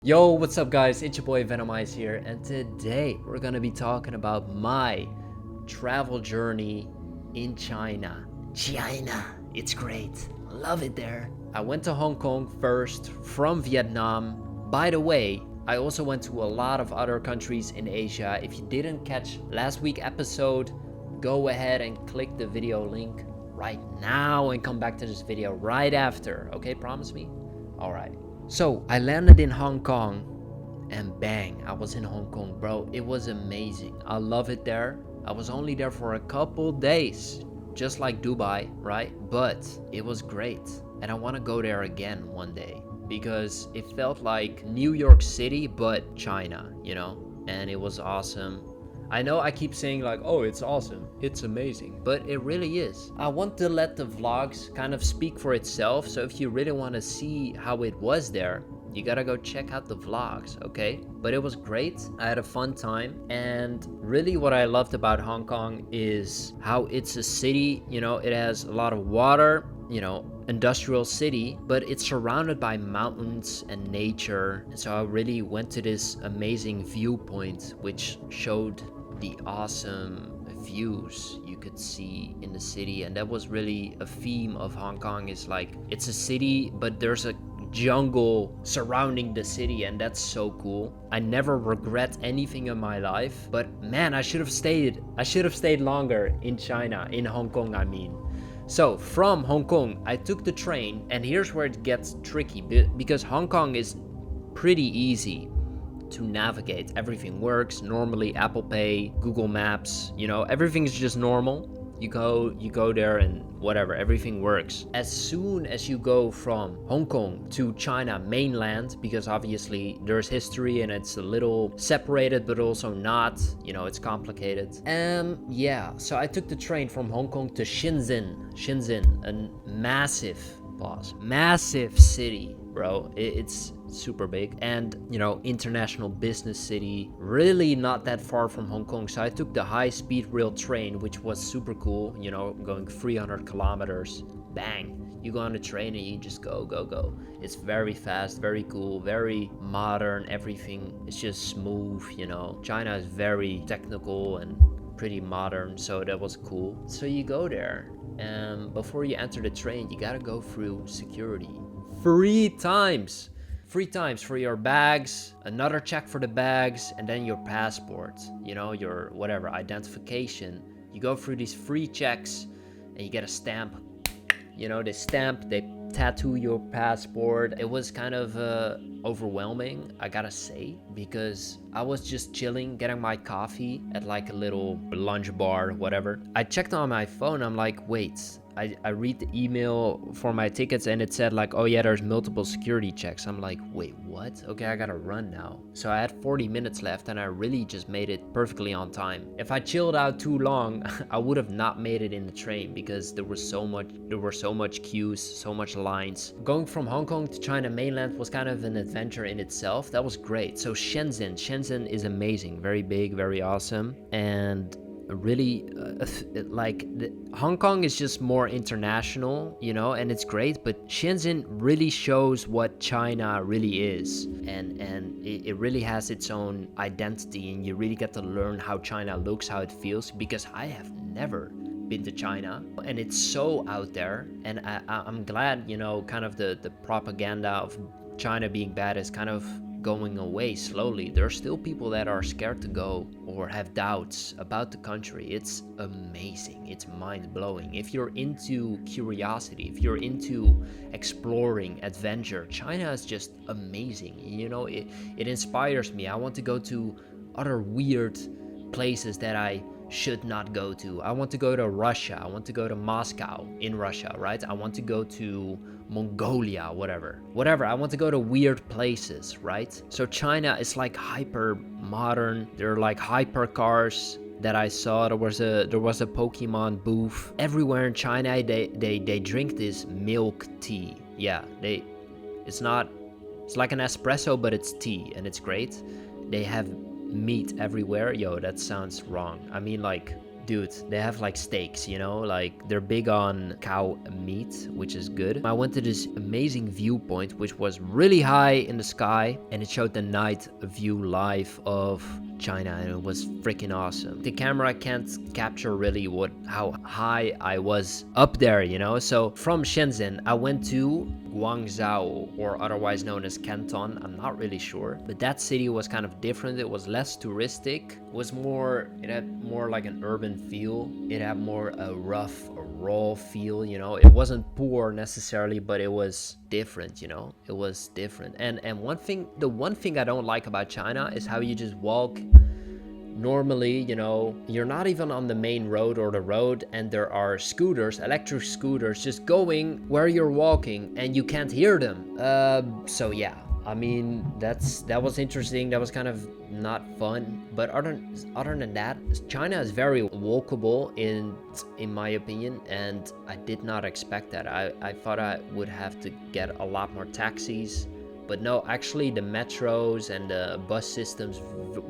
Yo, what's up guys? It's your boy Venomize here, and today we're gonna be talking about my travel journey in China. China, it's great. Love it there. I went to Hong Kong first from Vietnam. By the way, I also went to a lot of other countries in Asia. If you didn't catch last week's episode, go ahead and click the video link right now and come back to this video right after. Okay, promise me? Alright. So I landed in Hong Kong and bang, I was in Hong Kong, bro. It was amazing. I love it there. I was only there for a couple days, just like Dubai, right? But it was great. And I want to go there again one day because it felt like New York City, but China, And it was awesome. I know I keep saying like, oh, it's awesome, it's amazing, but it really is. I want to let the vlogs kind of speak for itself, so if you really want to see how it was there, you gotta go check out the vlogs, okay? But it was great, I had a fun time, and really what I loved about Hong Kong is how it's a city, it has a lot of water, industrial city, but it's surrounded by mountains and nature. And so I really went to this amazing viewpoint which showed the awesome views you could see in the city. And that was really a theme of Hong Kong, is like it's a city but there's a jungle surrounding the city, and that's so cool. I never regret anything in my life, but man, I should have stayed longer in China, in Hong Kong I mean. So from Hong Kong, I took the train, and here's where it gets tricky because Hong Kong is pretty easy to navigate. Everything works normally. Apple Pay, Google Maps, everything's just normal. You go there and whatever, everything works. As soon as you go from Hong Kong to China mainland, because obviously there's history and it's a little separated but also not, it's complicated. So I took the train from Hong Kong to Shenzhen, a massive city, bro. It's super big, and international business city, really not that far from Hong Kong. So I took the high-speed rail train, which was super cool, going 300 kilometers. Bang, you go on the train and you just go. It's very fast, very cool, very modern. Everything is just smooth. China is very technical and pretty modern, so that was cool. So you go there, and before you enter the train, you gotta go through security three times for your bags, another check for the bags, and then your passport, your whatever identification. You go through these three checks and you get a stamp. They tattoo your passport. It was kind of overwhelming, I gotta say, because I was just chilling, getting my coffee at like a little lunch bar, whatever. I checked on my phone, I'm like, wait, I read the email for my tickets and it said like, oh yeah, there's multiple security checks. I'm like, wait, what? Okay, I gotta run now. So I had 40 minutes left and I really just made it perfectly on time. If I chilled out too long, I would have not made it in the train because there were so much queues, so much lines. Going from Hong Kong to China mainland was kind of an adventure in itself. That was great. So Shenzhen is amazing, very big, very awesome, and really Hong Kong is just more international, and it's great, but Shenzhen really shows what China really is, and it really has its own identity, and you really get to learn how China looks, how it feels, because I have never been to China and it's so out there. And I'm glad, kind of the propaganda of China being bad is kind of going away slowly. There are still people that are scared to go or have doubts about the country. It's amazing. It's mind-blowing. If you're into curiosity, if you're into exploring adventure, China is just amazing. It inspires me. I want to go to other weird places that I should not go to. I want to go to Russia. I want to go to Moscow in Russia, right? I want to go to Mongolia, whatever. I want to go to weird places, right? So China is like hyper modern. There are like hyper cars that I saw. There was a Pokemon booth. Everywhere in China they drink this milk tea. Yeah, it's like an espresso, but it's tea, and it's great. They have meat everywhere. Yo, that sounds wrong. I mean like dude, they have like steaks, you know, like they're big on cow meat, which is good. I went to this amazing viewpoint, which was really high in the sky, and it showed the night view live of China, and it was freaking awesome. The camera can't capture really how high I was up there, you know. So from Shenzhen, I went to Guangzhou, or otherwise known as Canton. I'm not really sure, but that city was kind of different. It was less touristic. It had more like an urban feel. It had more a rough, a raw feel, you know. It wasn't poor necessarily, but it was different, you know. It was different. And the one thing I don't like about China is how you just walk normally, you know, you're not even on the main road or the road, and there are scooters, electric scooters, just going where you're walking, and you can't hear them. So yeah, I mean, that was interesting. That was kind of not fun. But other than that, China is very walkable in my opinion, and I did not expect that. I thought I would have to get a lot more taxis. But no, actually the metros and the bus systems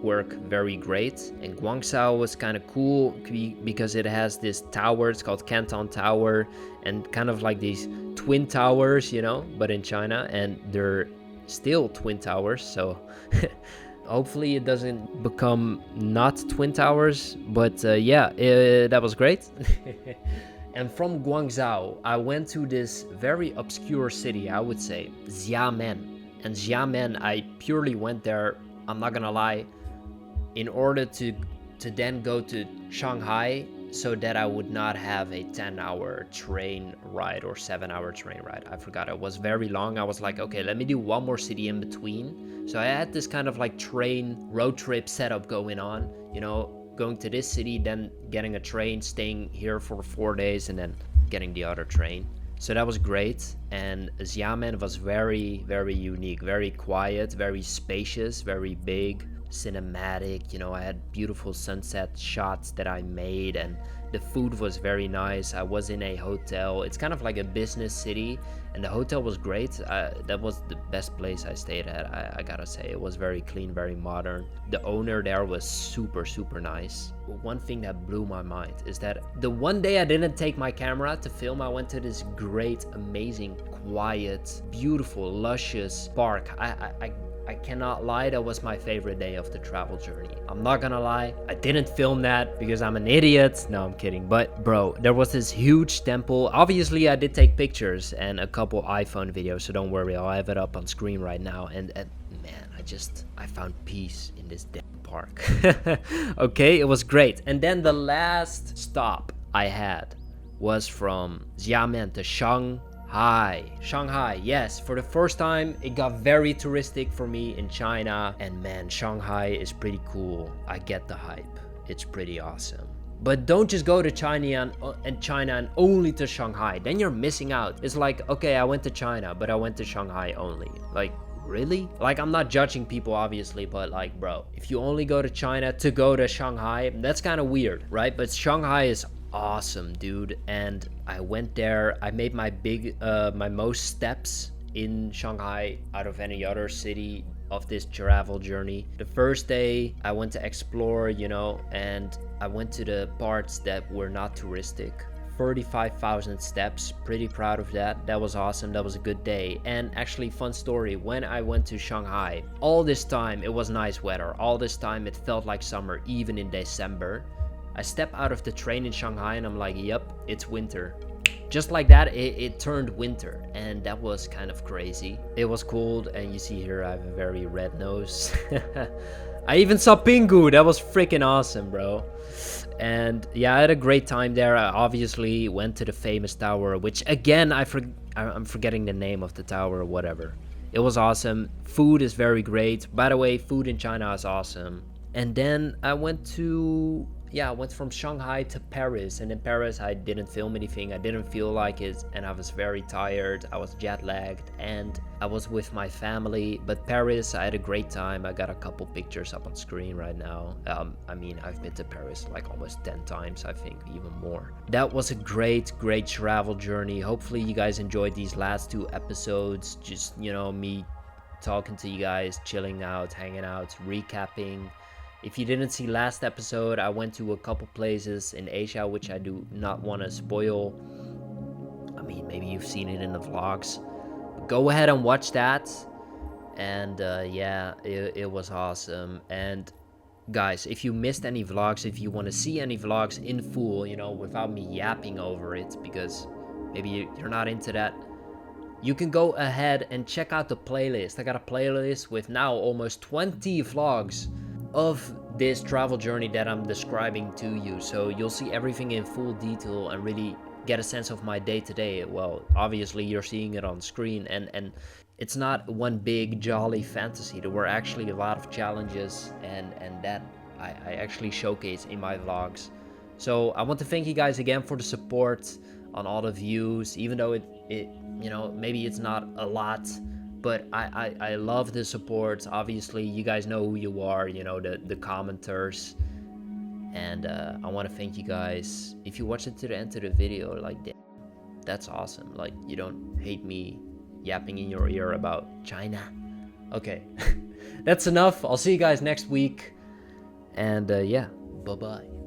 work very great. And Guangzhou was kind of cool because it has this tower, it's called Canton Tower, and kind of like these twin towers, you know, but in China, and they're still twin towers, so hopefully it doesn't become not twin towers, but that was great. And from Guangzhou, I went to this very obscure city, I would say, Xiamen. And Xiamen, I purely went there, I'm not gonna lie, in order to then go to Shanghai, so that I would not have a 10-hour train ride or 7-hour train ride. I forgot, it was very long. I was like, okay, let me do one more city in between. So I had this kind of like train road trip setup going on, you know, going to this city, then getting a train, staying here for 4 days, and then getting the other train. So that was great. And Xiamen was very, very unique, very quiet, very spacious, very big, cinematic. You know, I had beautiful sunset shots that I made, and the food was very nice. I was in a hotel. It's kind of like a business city, and the hotel was great. That was the best place I stayed at, I gotta say. It was very clean, very modern. The owner there was super, super nice. One thing that blew my mind is that the one day I didn't take my camera to film, I went to this great, amazing, quiet, beautiful, luscious park. I cannot lie, that was my favorite day of the travel journey. I'm not gonna lie, I didn't film that because I'm an idiot. No, I'm kidding. But bro, there was this huge temple. Obviously I did take pictures and a couple iPhone videos, so don't worry, I'll have it up on screen right now. And man, I found peace in this damn park. Okay, it was great. And then the last stop I had was from Xiamen to Shanghai, yes, for the first time it got very touristic for me in China, and man, Shanghai is pretty cool. I get the hype, it's pretty awesome. But don't just go to China and only to Shanghai, then you're missing out. It's like, okay, I went to China, but I went to Shanghai only. Like, really? Like, I'm not judging people obviously, but like, bro, if you only go to China to go to Shanghai, that's kind of weird, right? But Shanghai is awesome, dude. And I went there, I made my most steps in Shanghai out of any other city of this travel journey. The first day I went to explore, you know, and I went to the parts that were not touristic. 35,000 steps, pretty proud of that. That was awesome. That was a good day. And actually, fun story, when I went to Shanghai, all this time it was nice weather. All this time it felt like summer, even in December. I step out of the train in Shanghai and I'm like, yep, it's winter. Just like that, it turned winter, and that was kind of crazy. It was cold, and you see here I have a very red nose. I even saw Pingu. That was freaking awesome, bro. And yeah, I had a great time there. I obviously went to the famous tower, which again, I'm forgetting the name of the tower or whatever. It was awesome. Food is very great. By the way, food in China is awesome. And then I went from Shanghai to Paris, and in Paris I didn't film anything. I didn't feel like it, and I was very tired. I was jet lagged, and I was with my family. But Paris, I had a great time. I got a couple pictures up on screen right now. I mean, I've been to Paris like almost 10 times, I think, even more. That was a great travel journey. Hopefully you guys enjoyed these last 2 episodes. Just, you know, me talking to you guys, chilling out, hanging out, recapping If you didn't see last episode, I went to a couple places in Asia which I do not want to spoil. I mean, maybe you've seen it in the vlogs. Go ahead and watch that. And yeah, it was awesome. And guys, if you missed any vlogs, if you want to see any vlogs in full, you know, without me yapping over it, because maybe you're not into that, you can go ahead and check out the playlist. I got a playlist with now almost 20 vlogs of this travel journey that I'm describing to you. So you'll see everything in full detail and really get a sense of my day-to-day. Well, obviously you're seeing it on screen, and it's not one big jolly fantasy. There were actually a lot of challenges, and that I actually showcase in my vlogs. So I want to thank you guys again for the support on all the views, even though it you know, maybe it's not a lot, but I love the support. Obviously you guys know who you are, you know, the commenters. And I want to thank you guys. If you watch it to the end of the video, like, that's awesome. Like, you don't hate me yapping in your ear about China. Okay, that's enough. I'll see you guys next week. And yeah, bye-bye.